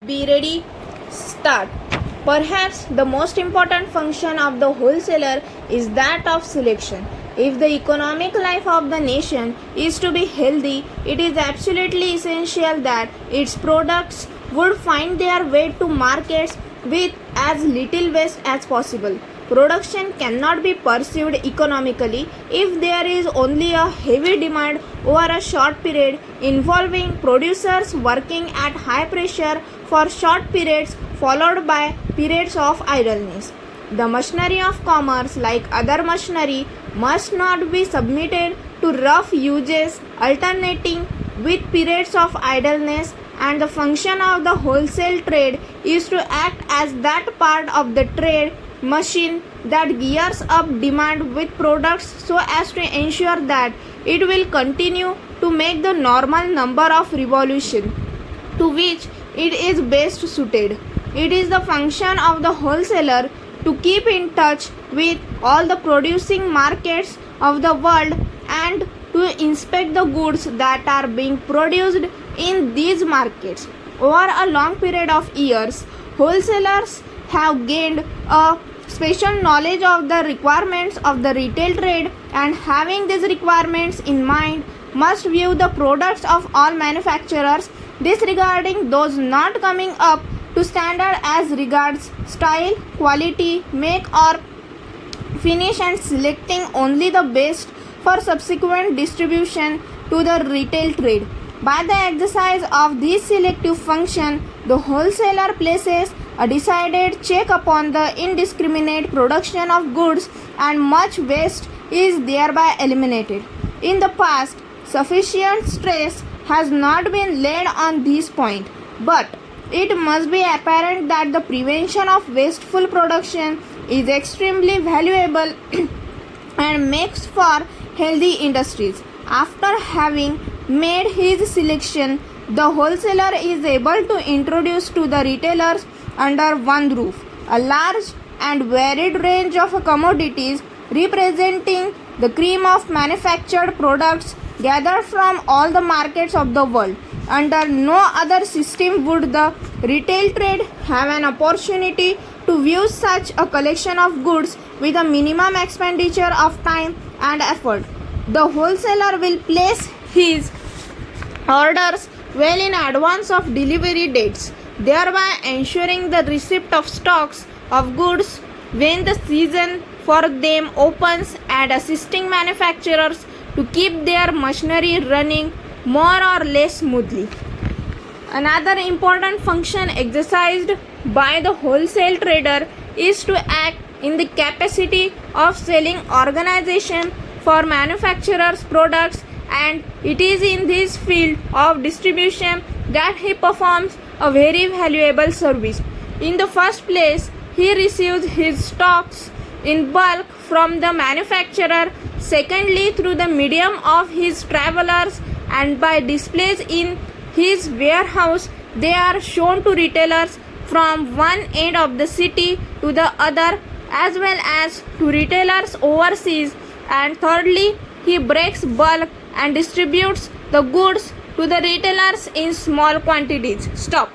Be ready, start. Perhaps the most important function of the wholesaler is that of selection. If the economic life of the nation is to be healthy, it is absolutely essential that its products would find their way to markets with as little waste as possible. Production cannot be pursued economically if there is only a heavy demand over a short period, involving producers working at high pressure for short periods followed by periods of idleness. The machinery of commerce, like other machinery, must not be submitted to rough uses alternating with periods of idleness, and the function of the wholesale trade is to act as that part of the trade machine that gears up demand with products so as to ensure that it will continue to make the normal number of revolutions to which it is best suited. It is the function of the wholesaler to keep in touch with all the producing markets of the world and to inspect the goods that are being produced in these markets. Over a long period of years, wholesalers have gained a special knowledge of the requirements of the retail trade, and having these requirements in mind, must view the products of all manufacturers, disregarding those not coming up to standard as regards style, quality, make or finish, and selecting only the best for subsequent distribution to the retail trade. By the exercise of this selective function, the wholesaler places a decided check upon the indiscriminate production of goods, and much waste is thereby eliminated. In the past, sufficient stress has not been laid on this point, but it must be apparent that the prevention of wasteful production is extremely valuable and makes for healthy industries. After having made his selection, the wholesaler is able to introduce to the retailers under one roof a large and varied range of commodities representing the cream of manufactured products gathered from all the markets of the world. Under no other system would the retail trade have an opportunity to view such a collection of goods with a minimum expenditure of time and effort. The wholesaler will place his orders well in advance of delivery dates, thereby ensuring the receipt of stocks of goods when the season for them opens, and assisting manufacturers to keep their machinery running more or less smoothly. Another important function exercised by the wholesale trader is to act in the capacity of selling organization for manufacturers' products, and it is in this field of distribution that he performs a very valuable service. In the first place, he receives his stocks in bulk from the manufacturer. Secondly, through the medium of his travelers and by displays in his warehouse, they are shown to retailers from one end of the city to the other, as well as to retailers overseas. And thirdly, he breaks bulk and distributes the goods to the retailers in small quantities. Stop.